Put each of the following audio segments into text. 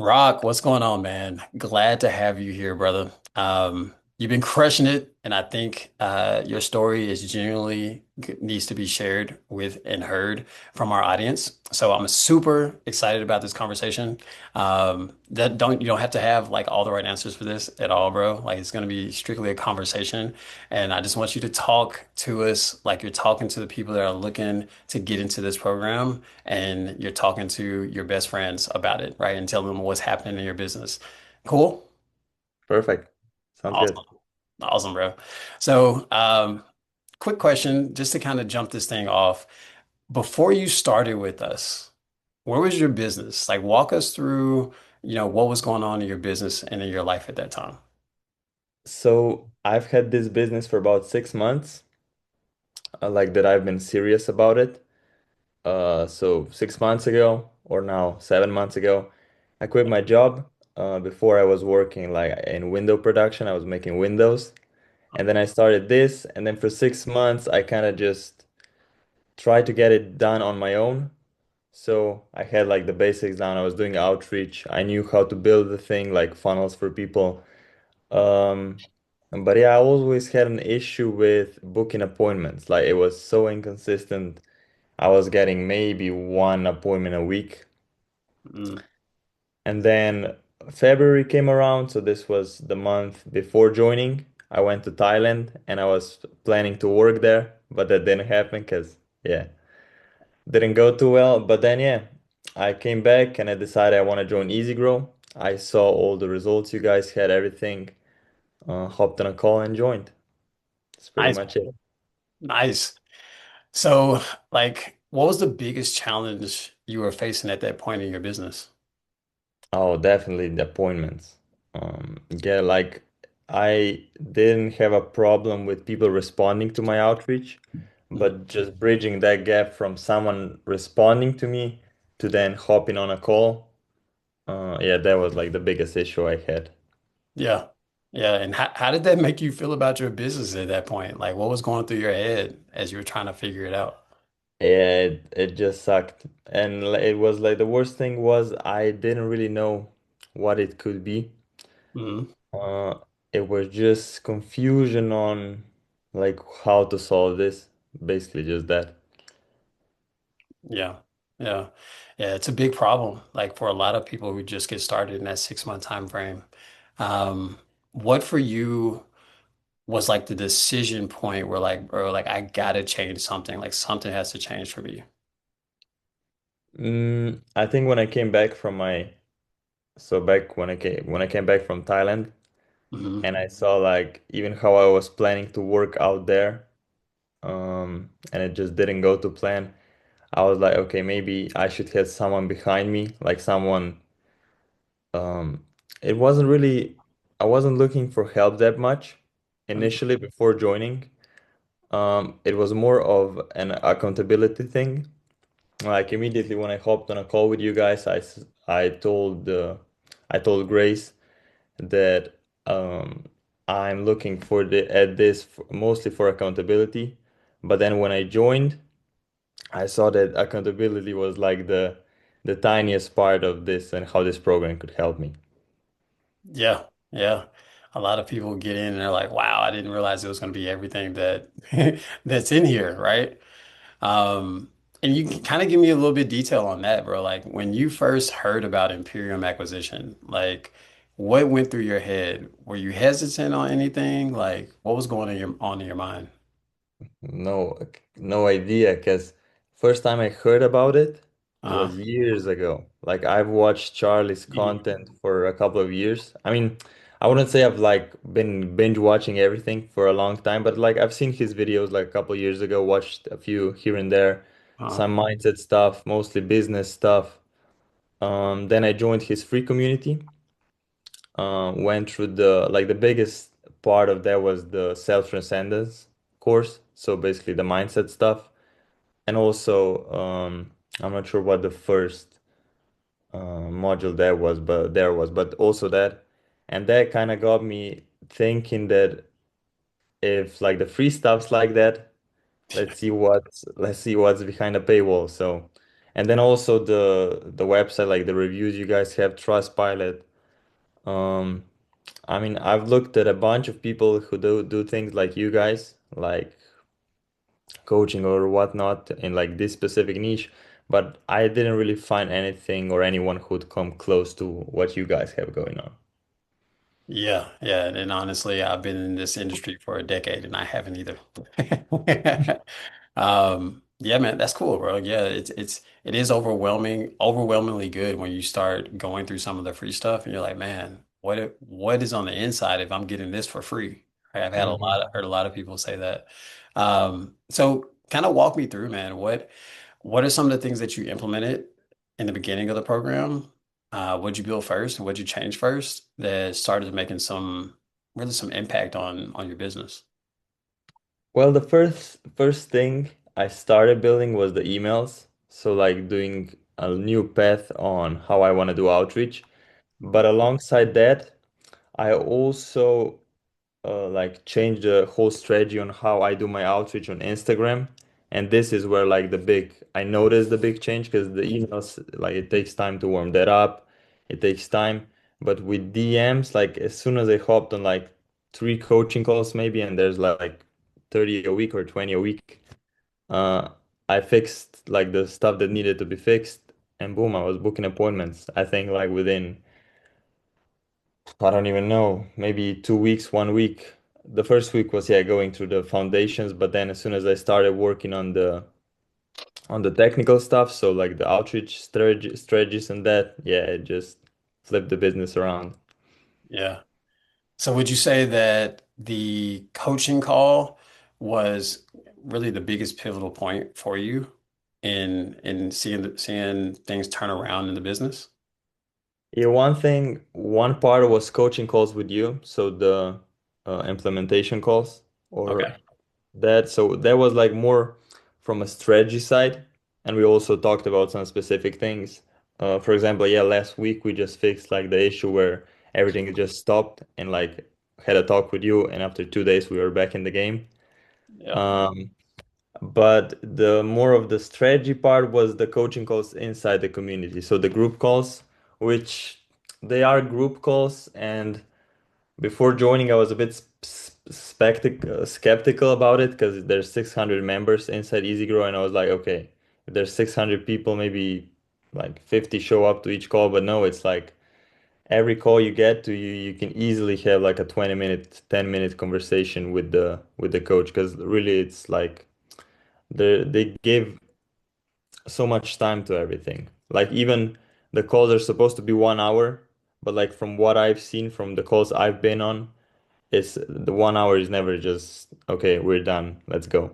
Rock, what's going on, man? Glad to have you here, brother. You've been crushing it, and I think your story is genuinely needs to be shared with and heard from our audience. So I'm super excited about this conversation. That don't you don't have to have like all the right answers for this at all, bro. Like it's going to be strictly a conversation, and I just want you to talk to us like you're talking to the people that are looking to get into this program and you're talking to your best friends about it, right? And tell them what's happening in your business. Cool? Perfect. Sounds good. Awesome. Awesome, bro. So, quick question, just to kind of jump this thing off. Before you started with us, where was your business? Like, walk us through, what was going on in your business and in your life at that time. So I've had this business for about 6 months, like that I've been serious about it. So 6 months ago, or now 7 months ago, I quit my job. Before I was working like in window production, I was making windows, and then I started this, and then for 6 months, I kind of just tried to get it done on my own. So I had like the basics down. I was doing outreach. I knew how to build the thing, like funnels for people. Um, but yeah, I always had an issue with booking appointments. Like it was so inconsistent. I was getting maybe one appointment a week. Mm, And then February came around, so this was the month before joining. I went to Thailand and I was planning to work there, but that didn't happen because yeah, didn't go too well. But then yeah, I came back and I decided I want to join EasyGrow. I saw all the results you guys had, everything. Hopped on a call and joined. That's pretty nice, much it. nice. So, like, what was the biggest challenge you were facing at that point in your business? Oh, definitely the appointments. Yeah, like I didn't have a problem with people responding to my outreach, Mm, but just bridging that gap from someone responding to me to then hopping on a call. Yeah, that was like the biggest issue I had. yeah. Yeah. And how did that make you feel about your business at that point? Like, what was going through your head as you were trying to figure it out? Yeah, it just sucked. And it was like the worst thing was I didn't really know what it could be. Mhm. Uh, it was just confusion on like how to solve this. Basically, just that. Yeah. Yeah. Yeah. It's a big problem, like for a lot of people who just get started in that 6 month time frame. Um, what for you was like the decision point where like, bro, like I gotta change something, like something has to change for me. I think when I came back from my so back when I came back from Thailand Hmm. and I saw like even how I was planning to work out there, and it just didn't go to plan. I was like, okay, maybe I should have someone behind me, like someone. Um, it wasn't really. I wasn't looking for help that much initially before joining. It was more of an accountability thing. Like immediately when I hopped on a call with you guys, I told Grace that I'm looking for the at this mostly for accountability. But then when I joined, I saw that accountability was like the tiniest part of this and how this program could help me. Yeah. Yeah. A lot of people get in and they're like, wow, I didn't realize it was going to be everything that that's in here, right? And you can kind of give me a little bit detail on that, bro. Like when you first heard about Imperium acquisition, like what went through your head? Were you hesitant on anything? Like what was going on in your mind? No, no idea, because first time I heard about it Uh, was years ago. Like I've watched Charlie's mm, content for a couple of years. I mean, I wouldn't say I've like been binge watching everything for a long time, but like I've seen his videos like a couple of years ago, watched a few here and there, uh, some mindset stuff, mostly business stuff. Then I joined his free community. Went through the biggest part of that was the self-transcendence course. So basically the mindset stuff. And also, I'm not sure what the first module there was, but also that. And that kind of got me thinking that if like the free stuff's like that, let's see what's behind the paywall. So, And then also the website, like the reviews you guys have, Trustpilot. Um, I mean, I've looked at a bunch of people who do things like you guys, like coaching or whatnot in like this specific niche, but I didn't really find anything or anyone who'd come close to what you guys have going on. Yeah, yeah, and honestly, I've been in this industry for a decade and I haven't either. Yeah, man, that's cool, bro. Yeah, it is overwhelmingly good when you start going through some of the free stuff and you're like, man, what is on the inside if I'm getting this for free? Right? Mhm. Heard a lot of people say that. So kind of walk me through, man. What are some of the things that you implemented in the beginning of the program? What'd you build first and what'd you change first that started making some impact on your business? Well, the first thing I started building was the emails. So like doing a new path on how I want to do outreach. But alongside that, I also like change the whole strategy on how I do my outreach on Instagram. And this is where like I noticed the big change because the emails, like it takes time to warm that up. It takes time. But with DMs, like as soon as I hopped on like three coaching calls maybe, and there's like 30 a week or 20 a week, uh, I fixed like the stuff that needed to be fixed. And boom, I was booking appointments. I think like within I don't even know, maybe 2 weeks, 1 week. The first week was yeah going through the foundations, but then as soon as I started working on the technical stuff, so like the outreach strategies and that, yeah, it just flipped the business around. Yeah. So would you say that the coaching call was really the biggest pivotal point for you in seeing things turn around in the business? Yeah, one part was coaching calls with you, so the implementation calls or Okay. that. So that was like more from a strategy side, and we also talked about some specific things. For example, yeah, last week we just fixed like the issue where everything just stopped and like had a talk with you, and after 2 days we were back in the game. Yeah. Um, but the more of the strategy part was the coaching calls inside the community. So the group calls, which they are group calls, and before joining, I was a bit skeptical about it because there's 600 members inside EasyGrow, and I was like, okay, if there's 600 people, maybe like 50 show up to each call, but no, it's like every call you get to you can easily have like a 20-minute, 10-minute conversation with the coach because really it's like they give so much time to everything. Like even the calls are supposed to be 1 hour, but like from what I've seen from the calls I've been on, it's the 1 hour is never just okay, we're done, let's go.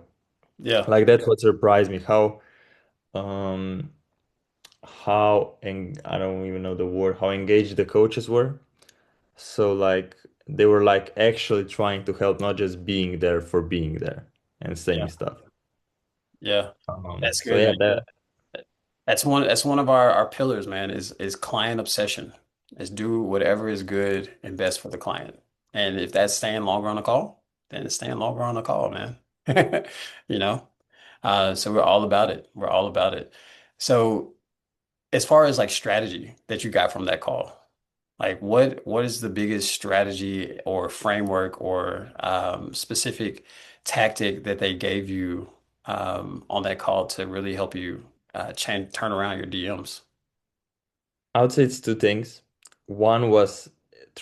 Yeah. Like that's what surprised me, um and I don't even know the word, how engaged the coaches were. So like they were like actually trying to help, not just being there for being there and saying Yeah. stuff. Yeah. That's So good, yeah, man. that That's one of our pillars, man, is client obsession. Is do whatever is good and best for the client. And if that's staying longer on the call, then it's staying longer on the call, man. You know? So we're all about it. We're all about it. So as far as like strategy that you got from that call, like what is the biggest strategy or framework or specific tactic that they gave you on that call to really help you turn around your DMs? I would say it's two things. One was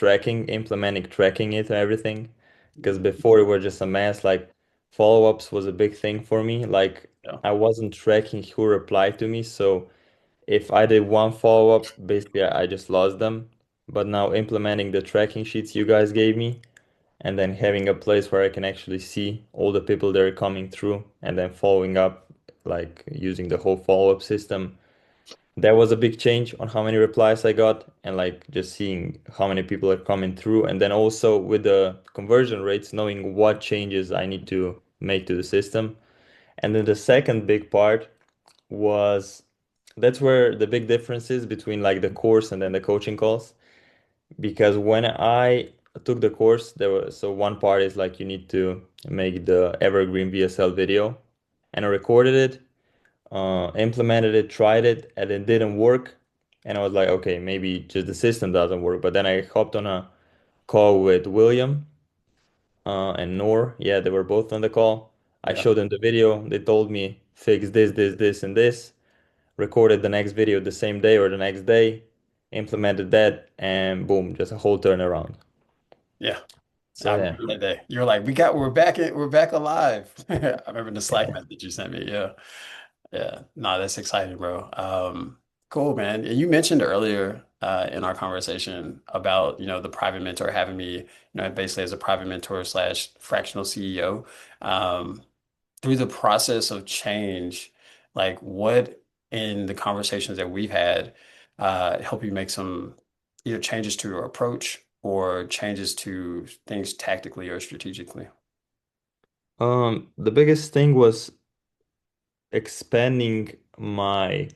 implementing tracking it and everything. Because Mhm. before it was just a mess. Like follow-ups was a big thing for me. Like Yeah, I wasn't tracking who replied to me. So if I did one follow-up, basically I just lost them. But now implementing the tracking sheets you guys gave me and then having a place where I can actually see all the people that are coming through and then following up, like using the whole follow-up system, that was a big change on how many replies I got and like just seeing how many people are coming through. And then also with the conversion rates, knowing what changes I need to make to the system. And then the second big part was that's where the big difference is between like the course and then the coaching calls. Because when I took the course, there was so one part is like you need to make the evergreen VSL video and I recorded it. Implemented it, tried it, and it didn't work. And I was like, okay, maybe just the system doesn't work. But then I hopped on a call with William and Noor. Yeah, they were both on the call. I Yeah. showed them the video. They told me fix this, and this. Recorded the next video the same day or the next day. Implemented that, and boom, just a whole turnaround. Yeah. So I yeah. remember that day. You were like, we're back alive. I remember the Slack message you sent me. Yeah. Yeah. No, that's exciting, bro. Cool, man. And you mentioned earlier in our conversation about, the private mentor having me, basically as a private mentor slash fractional CEO. Um, through the process of change, like what in the conversations that we've had help you make some either changes to your approach or changes to things tactically or strategically? The biggest thing was expanding my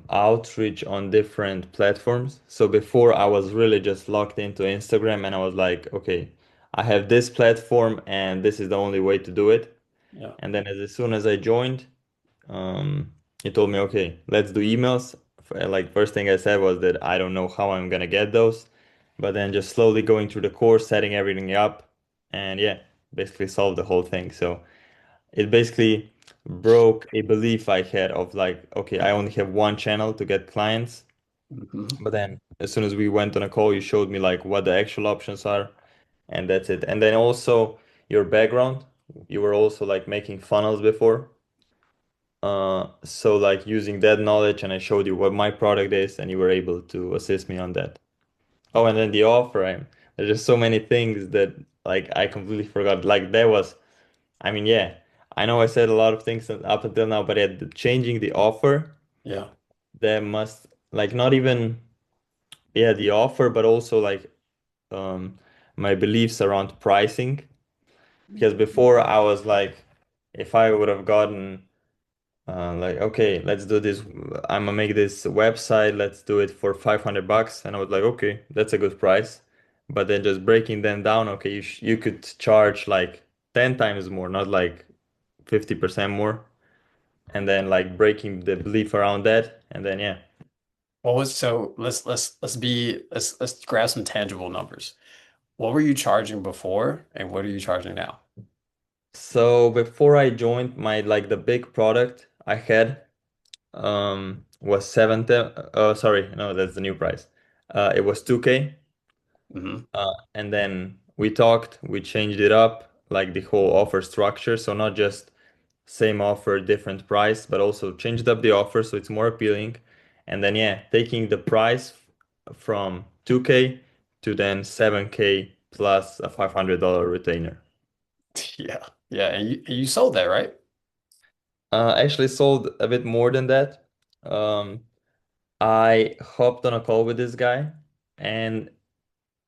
outreach on different platforms. So before I was really just locked into Instagram and I was like, okay, I have this platform and this is the only way to do it. Yeah. And then as soon as I joined, he told me, okay, let's do emails. Like first thing I said was that I don't know how I'm gonna get those, but then just slowly going through the course, setting everything up, and yeah, basically solved the whole thing. So it basically broke a belief I had of like, okay, I only have one channel to get clients. Mhm. But then as soon as we went on a call, you showed me like what the actual options are, and that's it. And then also your background, you were also like making funnels before. So like using that knowledge, and I showed you what my product is, and you were able to assist me on that. Oh, and then the offer, there's just so many things that like I completely forgot. Like that was, I mean, yeah, I know I said a lot of things up until now, but changing the offer, Yeah. that must like not even, yeah, the offer, but also like um my beliefs around pricing. Because before I was like, if I would have gotten like, okay, let's do this. I'm gonna make this website. Let's do it for $500. And I was like, okay, that's a good price. But then just breaking them down, okay, you could charge like 10 times more, not like 50% more. And then like breaking the belief around that. And then, yeah. What was so let's grab some tangible numbers. What were you charging before and what are you charging now? So before I joined my like the big product I had was 70 sorry, no, that's the new price. It was 2K. Hmm. And then we talked, we changed it up, like the whole offer structure. So not just same offer, different price, but also changed up the offer so it's more appealing. And then, yeah, taking the price from 2K to then 7K plus a $500 retainer. Yeah. Yeah. And you sold that, right? Actually sold a bit more than that. Um, I hopped on a call with this guy, and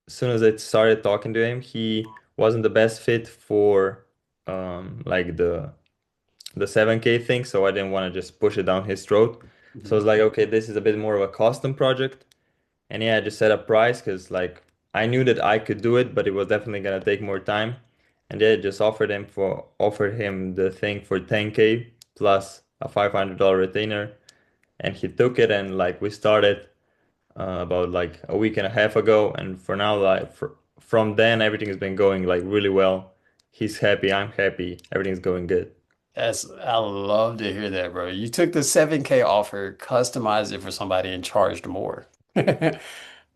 as soon as I started talking to him, he wasn't the best fit for like the 7K thing, so I didn't want to just push it down his throat. So I Mhm. was like, okay, this is a bit more of a custom project. And yeah, I just set a price because like I knew that I could do it, but it was definitely gonna take more time. And yeah, just offered him the thing for 10K plus a $500 retainer, and he took it, and like we started about like a week and a half ago, and for now, like from then, everything has been going like really well. He's happy, I'm happy, everything's going good. I love to hear that, bro. You took the 7K offer, customized it for somebody and charged more.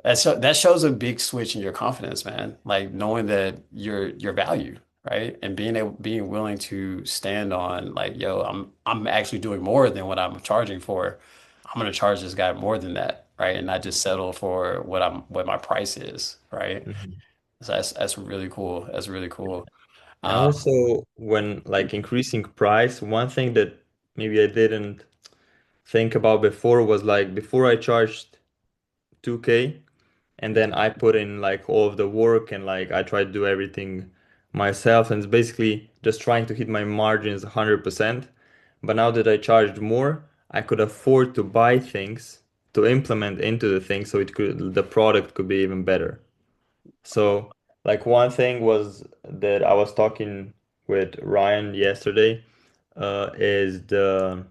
That shows a big switch in your confidence, man. Like knowing that your value, right? And being willing to stand on like, yo, I'm actually doing more than what I'm charging for. I'm gonna charge this guy more than that, right? And not just settle for what my price is, right? Mhm. So that's really cool. That's really cool. And Uh, also, when like increasing price, one thing that maybe I didn't think about before was like before I charged 2K, and yeah. then I put in like all of the work, and like I try to do everything myself, and it's basically just trying to hit my margins 100%. But now that I charged more, I could afford to buy things to implement into the thing so the product could be even better. So like one thing was that I was talking with Ryan yesterday. is the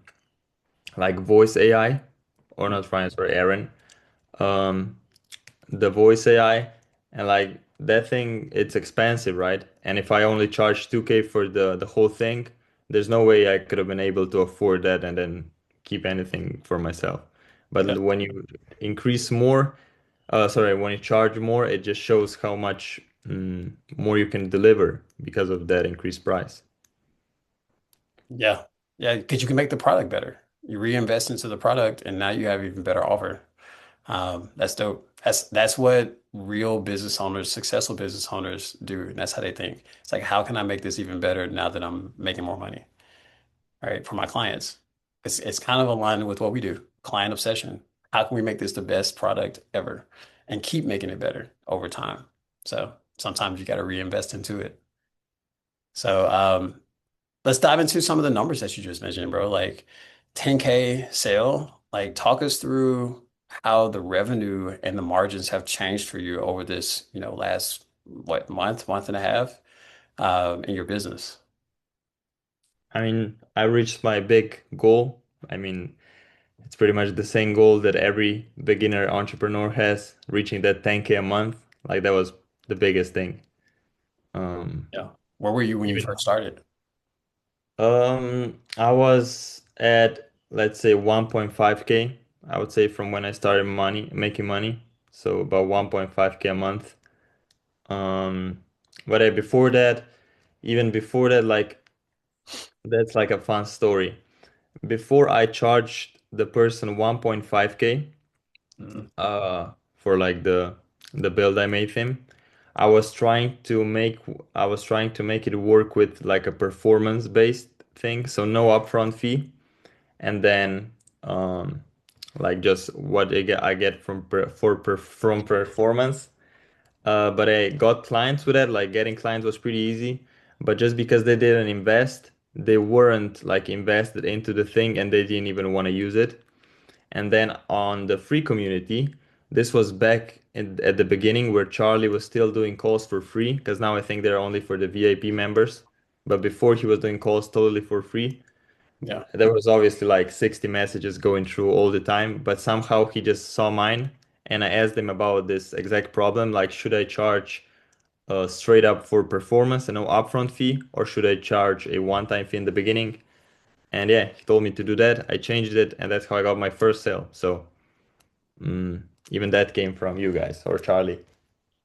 like voice AI, or Mm. not Ryan, sorry, Aaron. Um, the voice AI, and like that thing, it's expensive, right? And if I only charge 2K for the whole thing, there's no way I could have been able to afford that and then keep anything for myself. Yeah. But when you increase more, sorry, when you charge more, it just shows how much more you can deliver because of that increased price. Yeah. Yeah. Because you can make the product better. You reinvest into the product and now you have even better offer. That's dope. That's what real business owners, successful business owners do. And that's how they think. It's like, how can I make this even better now that I'm making more money, right? For my clients. It's kind of aligned with what we do, client obsession. How can we make this the best product ever and keep making it better over time? So sometimes you got to reinvest into it. So let's dive into some of the numbers that you just mentioned, bro. Like 10K sale. Like talk us through how the revenue and the margins have changed for you over this, last what month and a half in your business. I mean, I reached my big goal. I mean, it's pretty much the same goal that every beginner entrepreneur has, reaching that 10K a month. Like that was the biggest thing. Um, Yeah. Where were you when you even first started? I was at, let's say, 1.5K. I would say from when I started making money. So about 1.5K a month. Um, but before that, even before that, like that's like a fun story. Before I charged the person 1.5K, Mhm. for like the build I made him. I was trying to make I was trying to make it work with like a performance based thing, so no upfront fee, and then like just what I get from performance. But I got clients with that. Like getting clients was pretty easy, but just because they didn't invest, they weren't like invested into the thing, and they didn't even want to use it. And then on the free community, this was back at the beginning where Charlie was still doing calls for free, because now I think they're only for the VIP members. But before he was doing calls totally for free, Yeah. there was obviously like 60 messages going through all the time, but somehow he just saw mine and I asked him about this exact problem, like should I charge straight up for performance and no upfront fee, or should I charge a one-time fee in the beginning? And yeah, he told me to do that. I changed it, and that's how I got my first sale. So even that came from you guys or Charlie.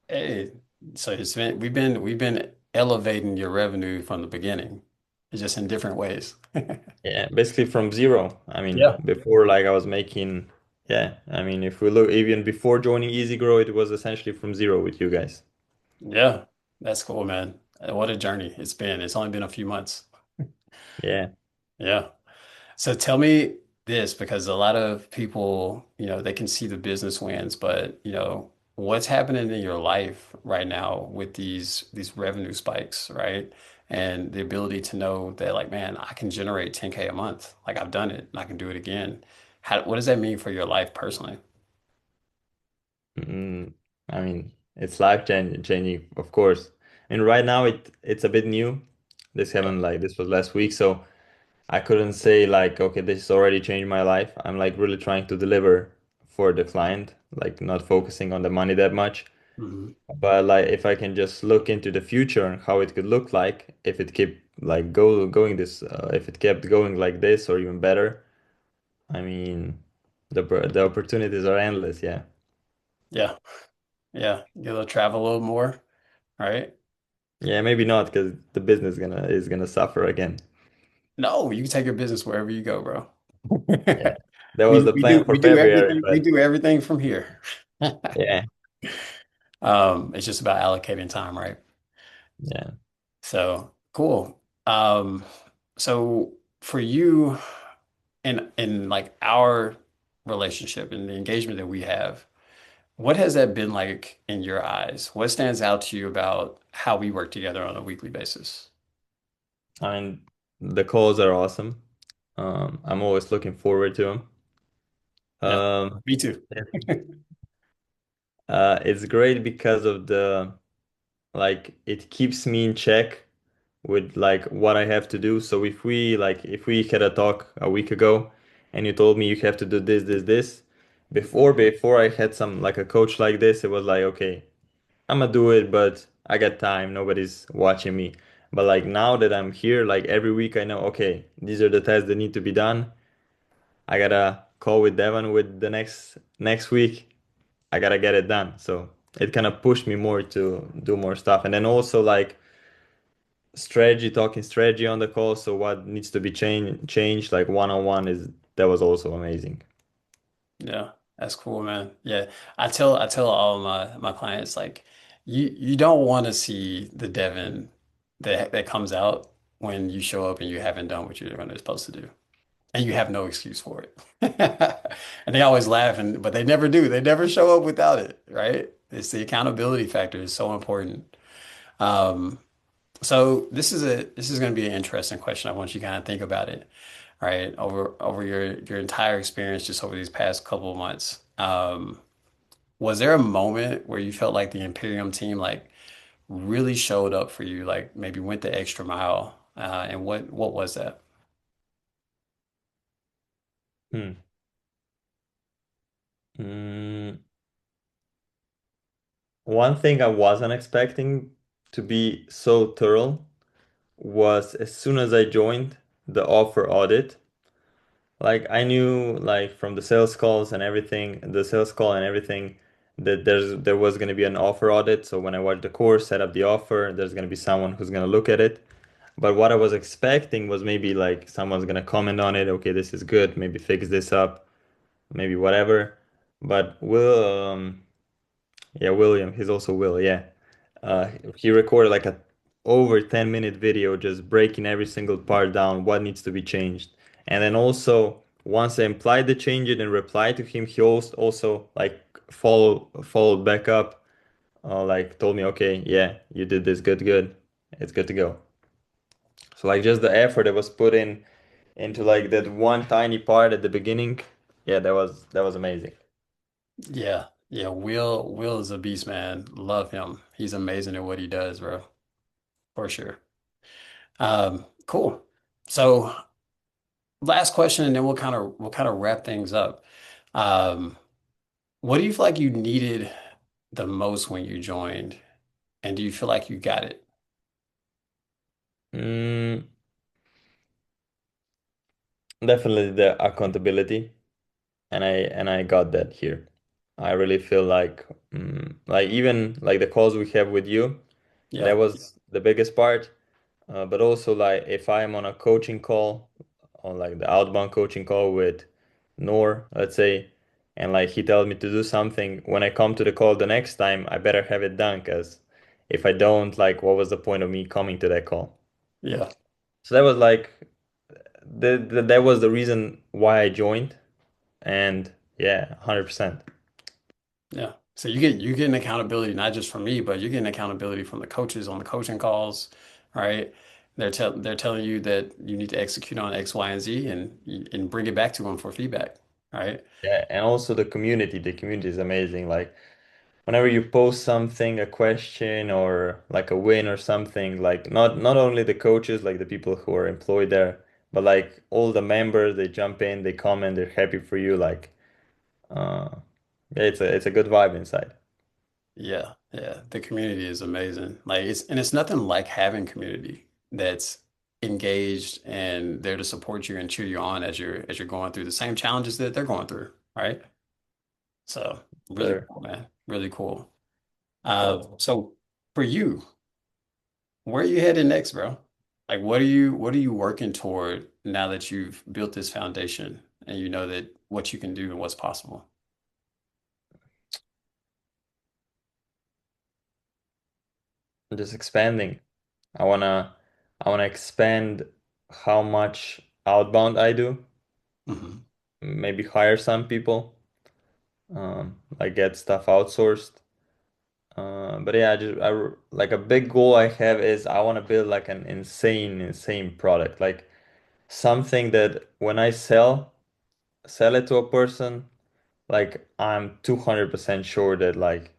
Hey, so we've been elevating your revenue from the beginning. It's just in different ways. Yeah, basically from zero. I mean, Yeah. before like I was making, yeah, I mean, if we look even before joining EasyGrow, it was essentially from zero with you guys. Yeah. That's cool, man. What a journey it's been. It's only been a few months. Yeah. Yeah. So tell me this, because a lot of people, they can see the business wins, but what's happening in your life right now with these revenue spikes, right? And the ability to know that like, man, I can generate 10K a month. Like I've done it and I can do it again. What does that mean for your life personally? Mm, I mean, it's changing, of course. And right now it's a bit new. This was last week, so I couldn't say like, okay, this has already changed my life. I'm like really trying to deliver for the client, like not focusing on the money that much. Mhm. But like if I can just look into the future and how it could look like if it kept like if it kept going like this or even better, I mean, the opportunities are endless, yeah. Yeah. Yeah. You'll travel a little more, right? Yeah, maybe not because the business gonna is gonna suffer again. No, you can take your business wherever you go, bro. Yeah. That was We the we do plan we for do February, everything we but do everything from here. yeah, It's just about allocating time, right? yeah. So cool. So for you in like our relationship and the engagement that we have, what has that been like in your eyes? What stands out to you about how we work together on a weekly basis? I mean, the calls are awesome. I'm always looking forward to them. Yeah, Um, me too. yeah. It's great because of the like it keeps me in check with like what I have to do. So if we had a talk a week ago and you told me you have to do this, before I had some like a coach like this, it was like, okay, I'm gonna do it, but I got time, nobody's watching me. But like now that I'm here, like every week I know, okay, these are the tests that need to be done. I gotta call with Devon with the next week. I gotta get it done. So it kind of pushed me more to do more stuff. And then also like talking strategy on the call. So what needs to be changed, like one on one is that was also amazing. Yeah, that's cool, man. Yeah, I tell all my clients like you don't want to see the Devin that comes out when you show up and you haven't done what you're supposed to do, and you have no excuse for it. And they always laugh, but they never do. They never show up without it, right? It's the accountability factor is so important. Um, so this is going to be an interesting question. I want you to kind of think about it, right? Over your entire experience just over these past couple of months. Was there a moment where you felt like the Imperium team like really showed up for you, like maybe went the extra mile? And what was that? Hmm. Mm, One thing I wasn't expecting to be so thorough was as soon as I joined the offer audit. Like I knew like from the sales calls and everything, the sales call and everything, that there was going to be an offer audit. So when I watched the course, set up the offer, there's going to be someone who's going to look at it. But what I was expecting was maybe like someone's going to comment on it. Okay, this is good. Maybe fix this up. Maybe whatever. But William, he's also Will, yeah. Uh, he recorded like a over 10-minute video just breaking every single part down, what needs to be changed. And then also once I implied the change it and replied to him, he also like followed back up, like told me, okay, yeah, you did this good. It's good to go. So like just the effort that was put in into like that one tiny part at the beginning, yeah, that was amazing. Yeah, yeah. Will is a beast, man. Love him. He's amazing at what he does, bro. For sure. Cool. So last question, and then we'll kind of wrap things up. Um, what do you feel like you needed the most when you joined, and do you feel like you got it? Mm, Definitely the accountability. And I got that here. I really feel like even like the calls we have with you, that Yeah, was the biggest part. But also like if I'm on a coaching call, on like the outbound coaching call with Noor, let's say, and like he tells me to do something, when I come to the call the next time, I better have it done because if I don't, like what was the point of me coming to that call? yeah, So that was like that was the reason why I joined, and yeah, 100%. yeah. So you get an accountability not just from me, but you're getting accountability from the coaches on the coaching calls, right? They're telling you that you need to execute on X, Y, and Z, and bring it back to them for feedback, right? Yeah, and also the community is amazing. Like whenever you post something, a question or like a win or something, like not only the coaches, like the people who are employed there, but like all the members, they jump in, they comment, they're happy for you. Like, uh, yeah, it's a good vibe inside. Yeah, yeah. The community is amazing. Like it's nothing like having community that's engaged and there to support you and cheer you on as you're going through the same challenges that they're going through, right? So really Sure. cool, man. Really cool. Well, So for you, where are you headed next, bro? Like what are you working toward now that you've built this foundation and you know that what you can do and what's possible? just expanding. I wanna I wanna expand how much outbound I do. Hmm. Maybe hire some people, like get stuff outsourced. But yeah, like a big goal I have is I want to build like an insane product, like something that when I sell it to a person, like I'm 200% sure that like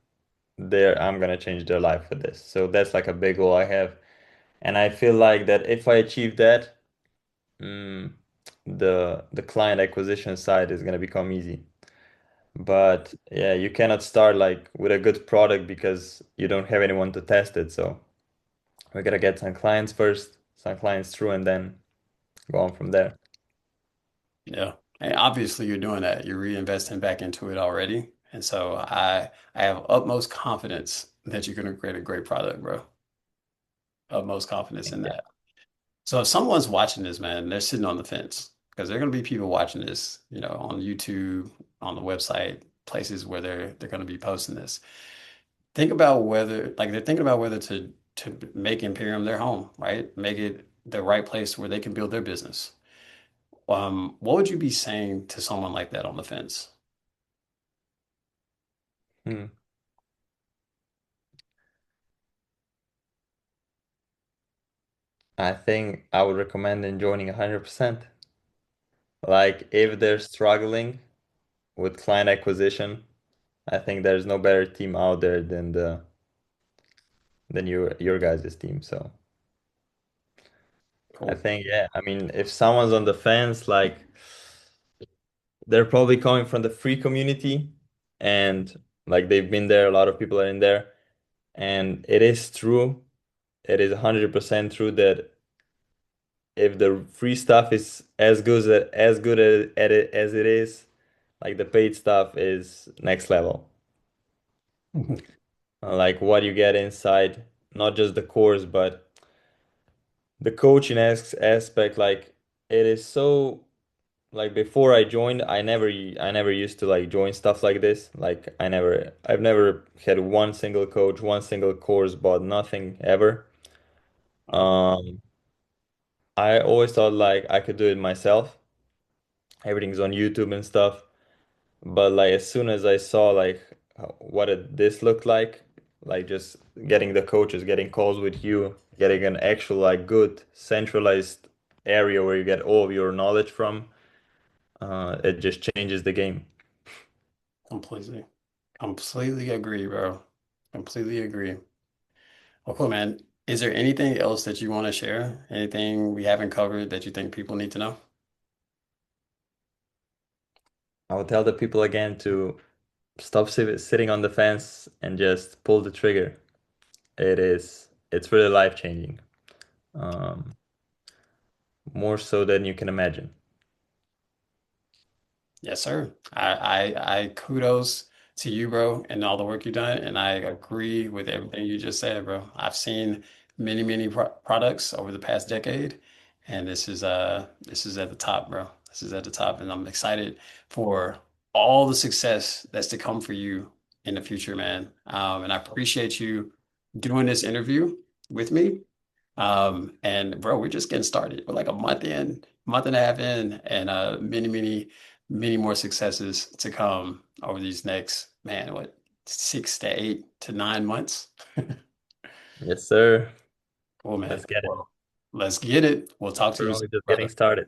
I'm gonna change their life with this. So that's like a big goal I have. And I feel like that if I achieve that, mm, the client acquisition side is gonna become easy. But yeah, you cannot start like with a good product because you don't have anyone to test it. So we gotta get some clients first, some clients through, and then go on from there. Yeah. And obviously you're doing that. You're reinvesting back into it already. And so I have utmost confidence that you're going to create a great product, bro. Utmost confidence in Yeah. that. So if someone's watching this, man, they're sitting on the fence because there are going to be people watching this, on YouTube, on the website, places where they're going to be posting this. Think about whether, like, they're thinking about whether to make Imperium their home, right? Make it the right place where they can build their business. What would you be saying to someone like that on the fence? Hmm. I think I would recommend them joining 100%. Like if they're struggling with client acquisition, I think there's no better team out there than your guys' team. So I Cool. think yeah, I mean if someone's on the fence, like they're probably coming from the free community and like they've been there, a lot of people are in there, and it is true, it is 100% true that if the free stuff is as good at it as it is, like the paid stuff is next level. Like what you get inside, not just the course, but the coaching aspect, like it is so like before I joined, I never used to like join stuff like this. Like I've never had one single coach, one single course, bought nothing ever. Wow. Um, I always thought like I could do it myself. Everything's on YouTube and stuff. But like as soon as I saw like what this looked like just getting the coaches, getting calls with you, getting an actual like good centralized area where you get all of your knowledge from, it just changes the game. Completely. Completely agree, bro. Completely agree. Well, cool, man. Is there anything else that you want to share? Anything we haven't covered that you think people need to know? I would tell the people again to stop sitting on the fence and just pull the trigger. It's really life changing. Um, More so than you can imagine. Yes, sir. I kudos to you, bro, and all the work you've done. And I agree with everything you just said, bro. I've seen many products over the past decade, and this is at the top, bro. This is at the top, and I'm excited for all the success that's to come for you in the future, man. And I appreciate you doing this interview with me. And bro, we're just getting started. We're like a month in, month and a half in, and many more successes to come over these next, man, what, 6 to 8 to 9 months? Yes, sir. Cool, man. Let's get it. Well, let's get it. We'll talk to We're you only soon, just getting brother. started.